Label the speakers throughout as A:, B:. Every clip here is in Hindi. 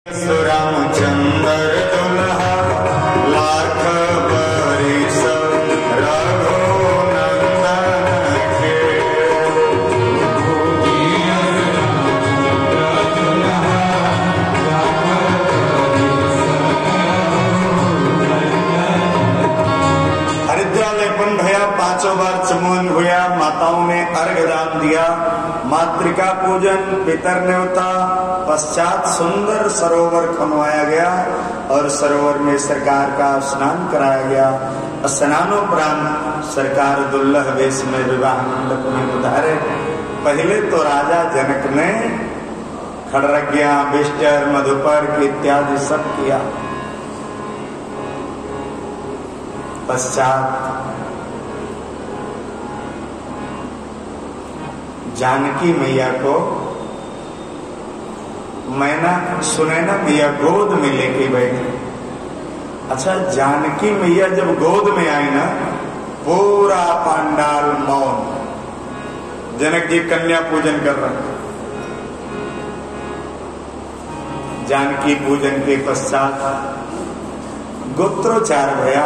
A: रामचंद्र दुल्हा लाख बरिस रघुनंदन के। हरिद्रा लेपन भया, 5 बार चमन हुआ, माताओं ने अर्घ दान दिया, मातृका पूजन, पितर न्योता, पश्चात सुंदर सरोवर खनवाया गया और सरोवर में सरकार का स्नान कराया गया। स्नानोपरांत सरकार दुल्लह वेश में विवाह मंडप में पधारे। पहले तो राजा जनक ने खड़रज्ञा, बिष्टर, मधुपर्क इत्यादि सब किया। पश्चात जानकी मैया को मैना सुनैना मैया गोद में लेके बैठी। अच्छा, जानकी मैया जब गोद में आई ना, पूरा पंडाल मौन। जनक जी कन्या पूजन कर रहे। जानकी पूजन के पश्चात गोत्रोच्चार भया,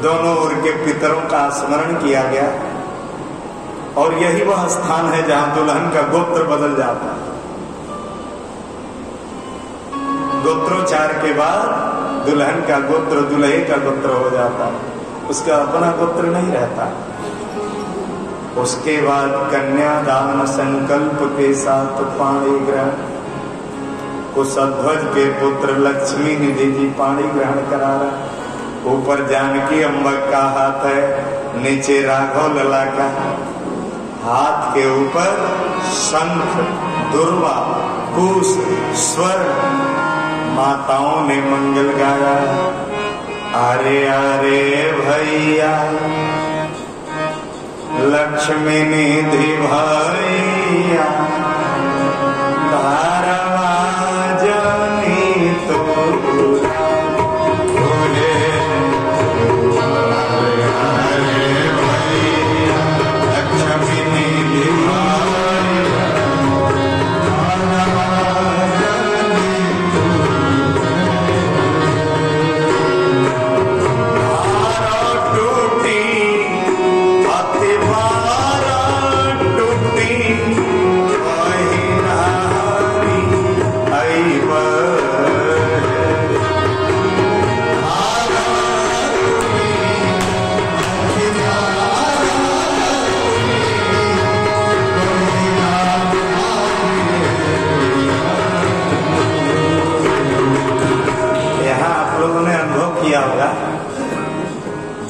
A: दोनों ओर के पितरों का स्मरण किया गया और यही वह स्थान है जहां दुल्हन का गोत्र बदल जाता है। गोत्रोच्चार के बाद दुल्हन का गोत्र दुल्हे का गोत्र हो जाता है, उसका अपना गोत्र नहीं रहता। उसके बाद कन्यादान संकल्प के साथ पाणी ग्रहण, कुशध्वज के पुत्र लक्ष्मी निधि जी पाणी ग्रहण करा रहा। ऊपर जानकी अम्बक का हाथ है, नीचे राघव लला का, हाथ के ऊपर शंख, दुर्वा, कुश, स्वर। माताओं ने मंगल गाया, अरे अरे भैया लक्ष्मी निधि भैया, धारवा जानी तो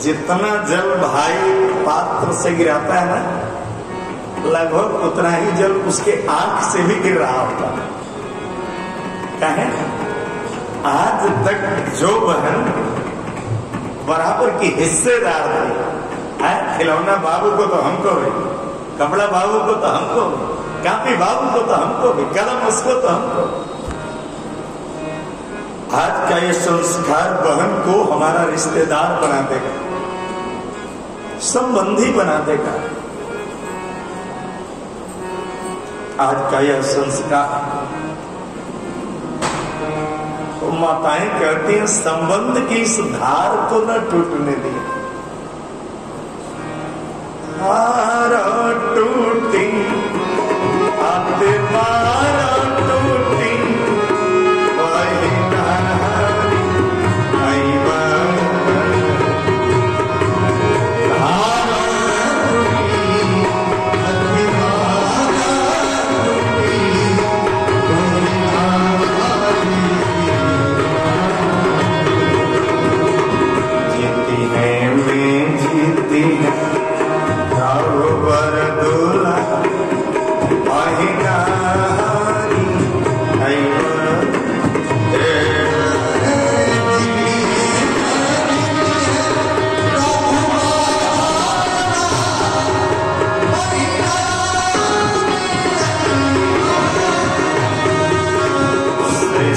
A: जितना जल भाई पात्र से गिराता है ना, लगभग उतना ही जल उसके आंख से भी गिर रहा होता है। कहे आज तक जो बहन बराबर की हिस्सेदार थी, खिलौना बाबू को तो हमको भी, कपड़ा बाबू को तो हमको भी, कापी बाबू को तो हमको भी, कलम उसको तो हमको। आज का ये संस्कार बहन को हमारा रिश्तेदार बना देगा, संबंधी बना देगा। आज का यह संस्कार तो माताएं कहती हैं, संबंध की इस धार को न टूटने दिए। हार टूटी आते बार टूटी,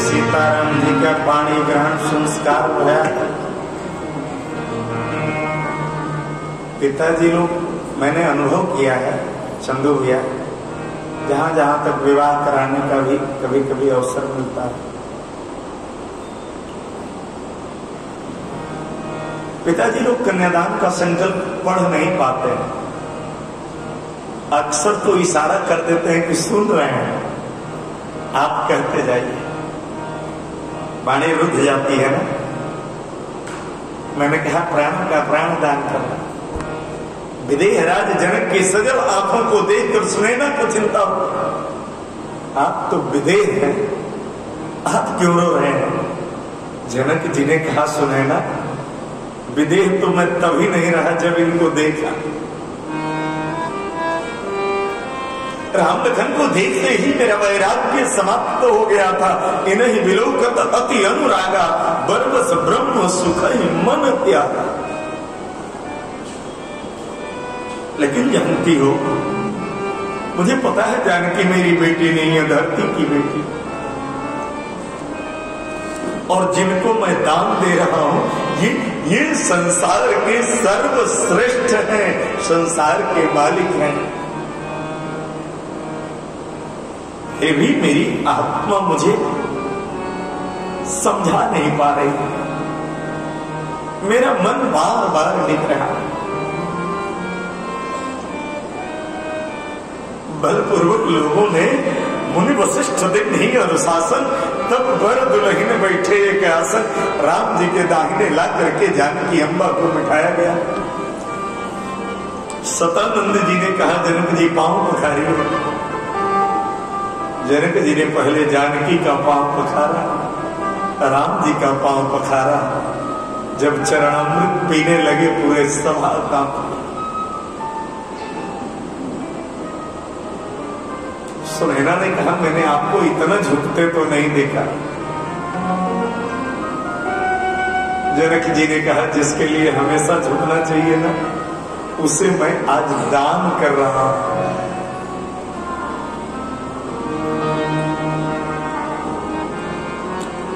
A: सीताराम जी का पाणी ग्रहण संस्कार हुआ। पिताजी लोग मैंने अनुभव किया है, चंदू भैया, जहां जहां तक विवाह कराने का भी कभी कभी अवसर मिलता है। पिताजी लोग कन्यादान का संकल्प पढ़ नहीं पाते हैं, अक्सर तो इशारा कर देते हैं कि सुन रहे हैं, आप कहते जाइए। वाणी रुद्ध जाती है ना। मैंने कहा प्राण का प्राण दान करना। विदेह राज जनक की सजल आंखों को देखकर सुनैना को चिंता हो, आप तो विदेह हैं, आप क्यों रो रहे हैं? जनक जी ने कहा सुनैना, विदेह तो मैं तभी नहीं रहा जब इनको देखा। राम लखन को देखते ही मेरा वैराग्य समाप्त हो गया था। इन्हीं विलोकत अति अनुरागा, बरबस ब्रह्म सुख ही मन त्यागा। लेकिन जानती हो, मुझे पता है जानकी मेरी बेटी नहीं है, धरती की बेटी। और जिनको मैं दान दे रहा हूं, ये संसार के सर्वश्रेष्ठ हैं, संसार के मालिक हैं। ये भी मेरी आत्मा मुझे समझा नहीं पा रही, मेरा मन बार बार दिख रहा है। बलपूर्वक लोगों ने मुनि वशिष्ठ दिन ही अनुशासन, तब वर दुल्हन बैठे एक आसन, राम जी के दाहिने ला करके जानकी अम्बा को बिठाया गया। सतानंद जी ने कहा जनक जी पांव पखारिए। जनक जी ने पहले जानकी का पांव पखारा, राम जी का पांव पखारा। जब चरणामृत पीने लगे पूरे सभा कांप। सुनैना ने कहा मैंने आपको इतना झुकते तो नहीं देखा। जनक जी ने कहा जिसके लिए हमेशा झुकना चाहिए ना, उसे मैं आज दान कर रहा हूं।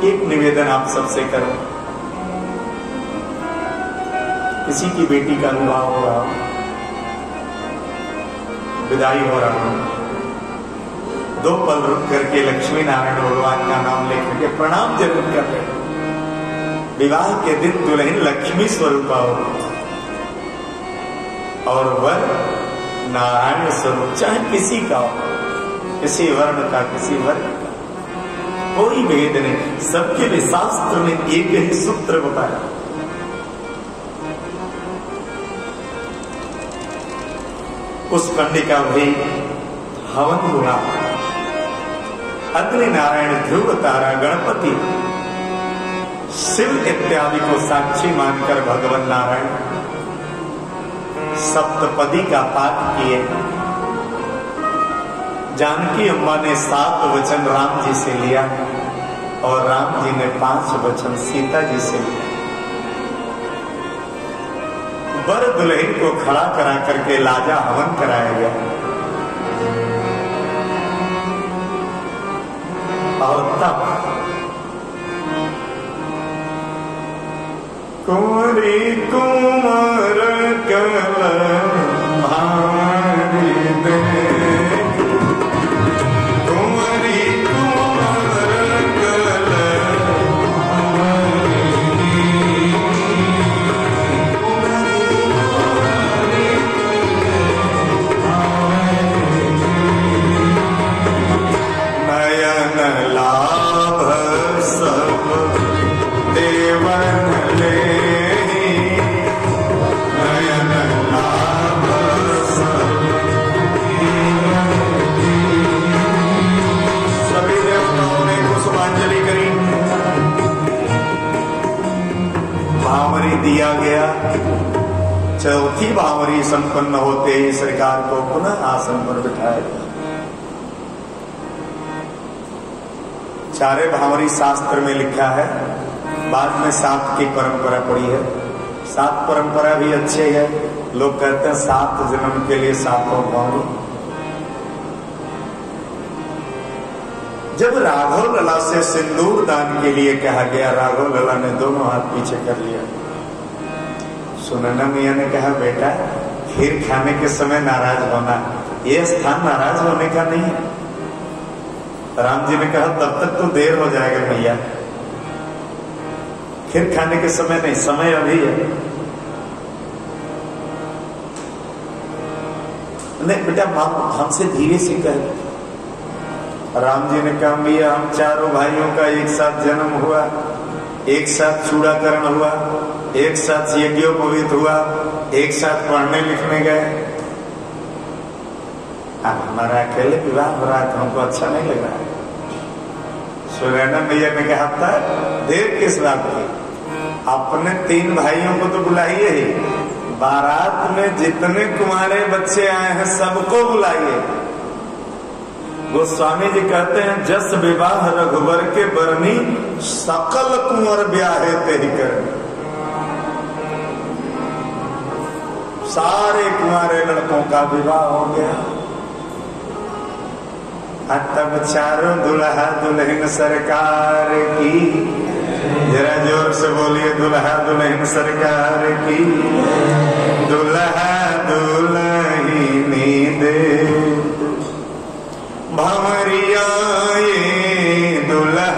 A: एक निवेदन आप सबसे करो, किसी की बेटी का विवाह हो रहा हो, विदाई हो रहा हो, 2 पल रुक करके लक्ष्मी नारायण भगवान का नाम लेकर के प्रणाम जरूर कर रहे। विवाह के दिन दुल्हन लक्ष्मी स्वरूपा हो और वर नारायण स्वरूप, चाहे किसी का हो, किसी वर्ण का, किसी वर्ग का, कोई भेद नहीं। सबके लिए शास्त्र ने एक ही सूत्र बताया, उस पंडिका भी हवन हुआ। अग्नि नारायण, ध्रुव तारा, गणपति, शिव इत्यादि को साक्षी मानकर भगवान नारायण सप्तपदी का पाठ किए। जानकी अम्मा ने 7 वचन राम जी से लिया और राम जी ने 5 वचन सीता जी से लिया। वर दुल्हन को खड़ा करा करके लाजा हवन कराया गया और तब कुंवरी कुंवर कल भारी दे, दिया गया। चौथी भावरी संपन्न होते ही सरकार को पुनः आसन पर बिठाया गया। 4 भावरी शास्त्र में लिखा है, बाद में 7 की परंपरा पड़ी है। 7 परंपरा भी अच्छे है, लोग कहते हैं 7 जन्म के लिए 7 भावरी। जब राघव लला से सिंदूर दान के लिए कहा गया, राघव लला ने दोनों हाथ पीछे कर लिया। सुनैना मियां ने कहा बेटा खीर खाने के समय नाराज होना, ये स्थान नाराज होने का नहीं है। राम जी ने कहा तब तक तो देर हो जाएगा मैया, फिर खाने के समय नहीं, समय अभी है। नहीं बेटा हमसे धीरे से कह। राम जी ने कहा मैया हम चारों भाइयों का एक साथ जन्म हुआ, एक साथ चूड़ाकरण हुआ, एक साथ यज्ञोपवीत हुआ, एक साथ पढ़ने लिखने गए। हमारा अकेले विवाह हो रहा है तो हमको अच्छा नहीं लग रहा है। सुनैना मैया ने कहा था देर किस बात की, अपने 3 भाइयों को तो बुलाइए ही, बारात में जितने कुंवारे बच्चे आए हैं सबको बुलाइए। गोस्वामी जी कहते हैं जस विवाह रघुवर के बरनी, सकल कुंवर ब्याहे तेरी करनी। सारे कुंवारे लड़कों का विवाह हो गया। तब चारों दुल्हा दुल्हन सरकार की, जरा जोर से बोलिए दुल्हा दुल्हन सरकार की। दुल्हा दुल्हनी दे भंवरिया ये दुल्हा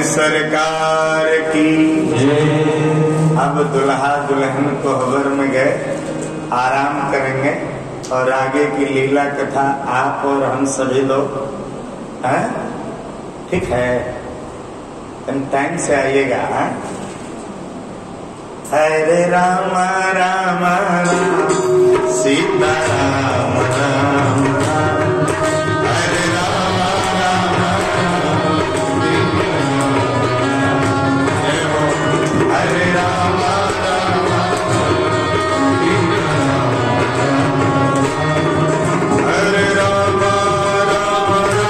A: सरकार की। अब दुल्हा दुल्हन कोहबर में गए, आराम करेंगे और आगे की लीला कथा आप और हम सभी लोग, हैं? ठीक है, टाइम से आइएगा। हरे राम राम राम सीता राम राम राम हरे राम राम राम हरे राम राम हरे राम राम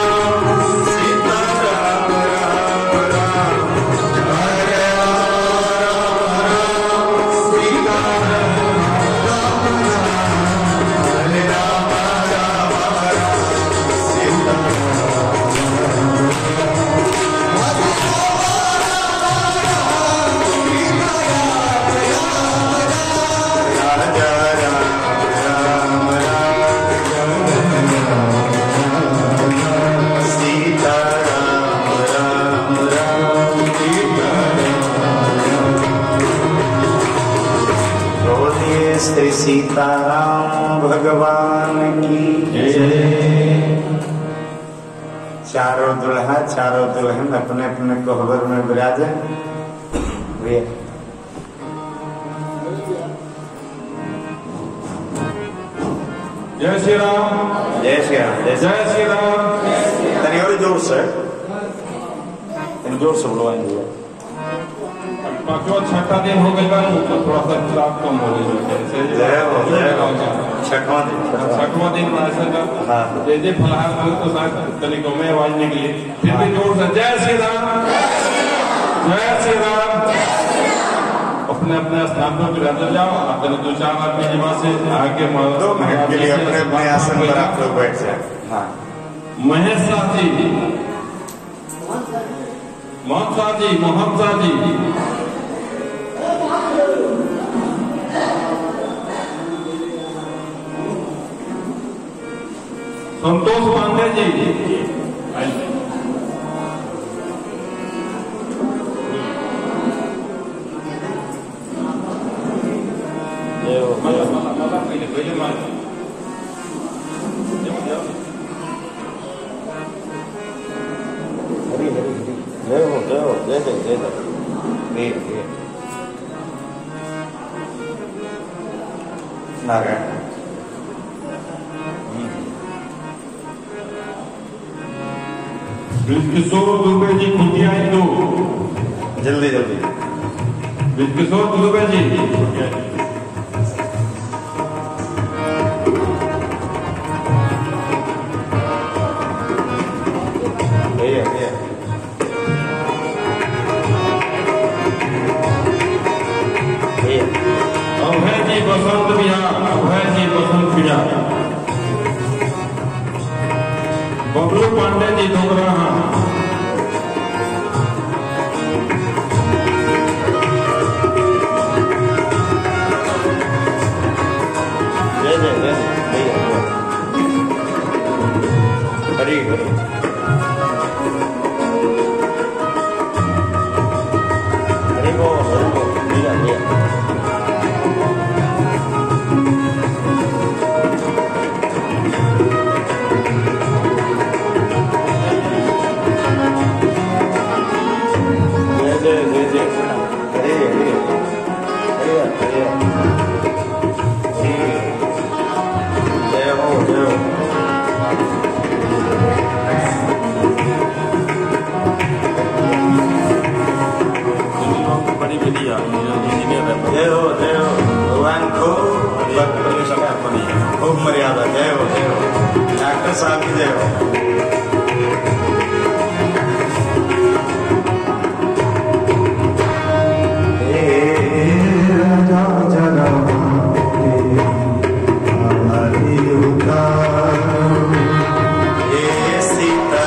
A: राम सीता राम राम राम हरे श्री सीताराम भगवान की जय। चारों दुल्हा चारों दुल्हन अपने अपने कोहबर में विराजे।
B: जय श्री राम
A: जय श्री राम
B: जय श्री राम।
A: तनी और जोर से बुलवाएंगे।
B: पांचवा छठा दिन हो गया तो थोड़ा सा खराब कम हो गई। छठवां दिन जैसे फलहार हो तो शायद तनिकों में आवाज निकली। फिर भी जोर से जय श्री राम जय श्री राम। अपने अपने स्थान पर विराज जाओ। अपने दो चार आदमी जमा से आगे
A: 2 मिनट के लिए अपने अपने आसन पर आप लोग बैठ जाए। हाँ
B: महेश शाह जी, मोहन शाह जी, मोहन शाह जी, संतोष पांडे जी,
A: नारायण
B: किशोर दुबे जी खुदिया दो
A: जल्दी जल्दी।
B: किशोर दुबे जी अभय जी बसंत बिहार, अभय जी बसंत बिहार, बबलू पांडे जी डोगराहा,
A: हरी हरी हरी बोल भैया भैया। भगवान को खूब मर्यादा। जय हो डॉक्टर साहब की जय हो। सीता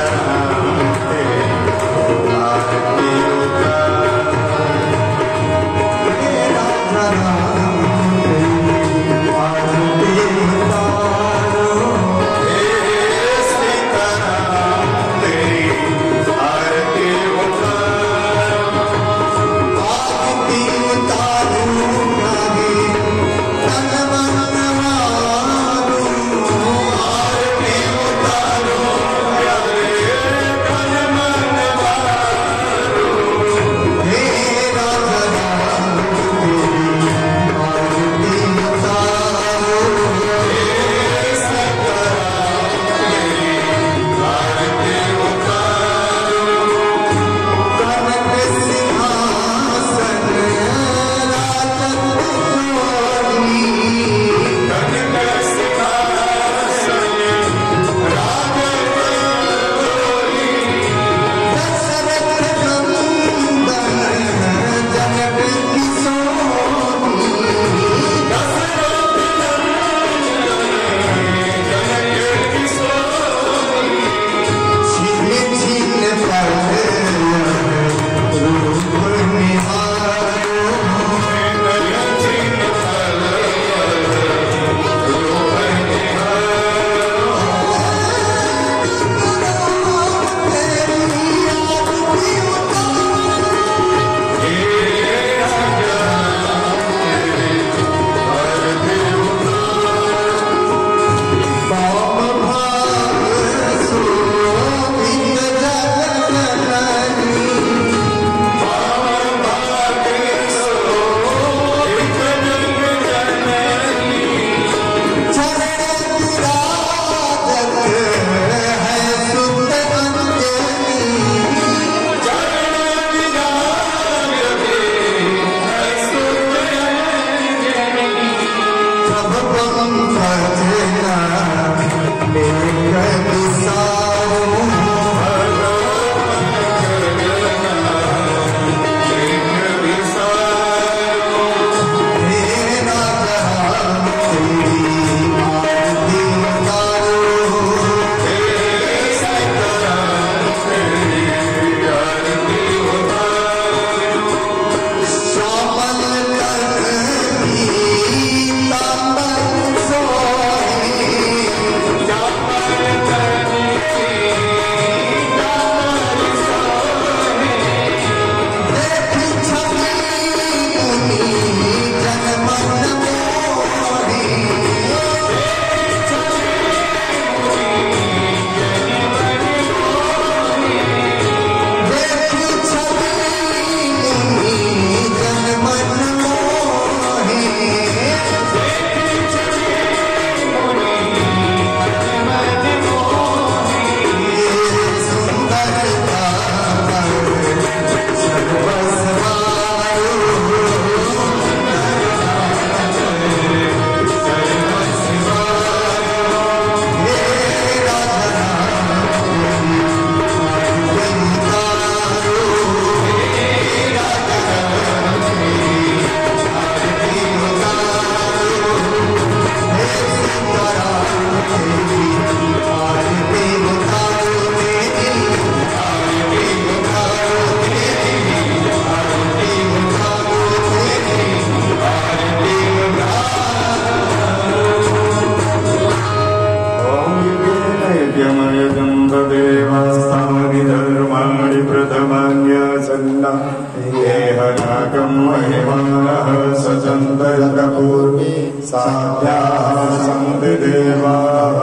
A: धमान्यसन्ना देहनाकं महिमानः सचन्तपूर्वे साध्याः सन्ति देवाः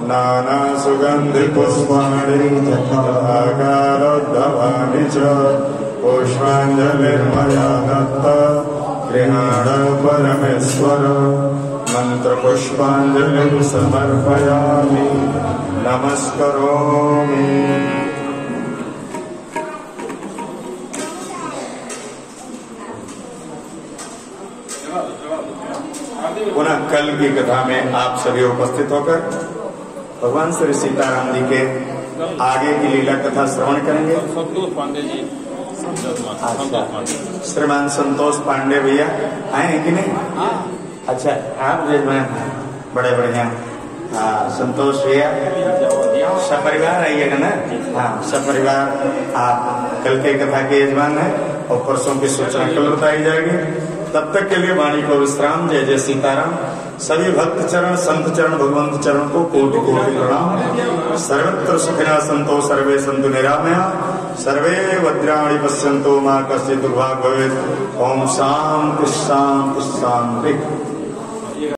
A: नानासुगन्धिपुष्पाणि आकारोद्धवानि च पुष्पाञ्जलिर्मया दत्ता गृहाण परमेश्वर मंत्रपुष्पाञ्जलिं समर्पयामि नमस्करोमि। पुनः कल की कथा में आप सभी उपस्थित होकर भगवान श्री सीताराम जी के आगे की लीला कथा श्रवण करेंगे।
B: संतोष पांडे जी,
A: श्रीमान संतोष पांडे भैया आए हैं कि नहीं? अच्छा, आप जजमान बड़े बढ़िया। हाँ, संतोष भैया सपरिवार आइएगा ना? हाँ, सपरिवार आप कल के कथा के यजमान हैं और परसों की सूचना कल बताई जाएगी। तब तक के लिए वाणी को विश्राम। जय जय सीताराम। सभी भक्त चरण, संत चरण, भगवंत चरण को कोटि कोटि प्रणाम। सर्वत्र सुखिनः सन्तु सर्वे सन्तु निरामया सर्वे भद्राणि पश्यन्तु मा कश्चित् दुर्भाग् भवेत्। ओम शांति शांति शांति।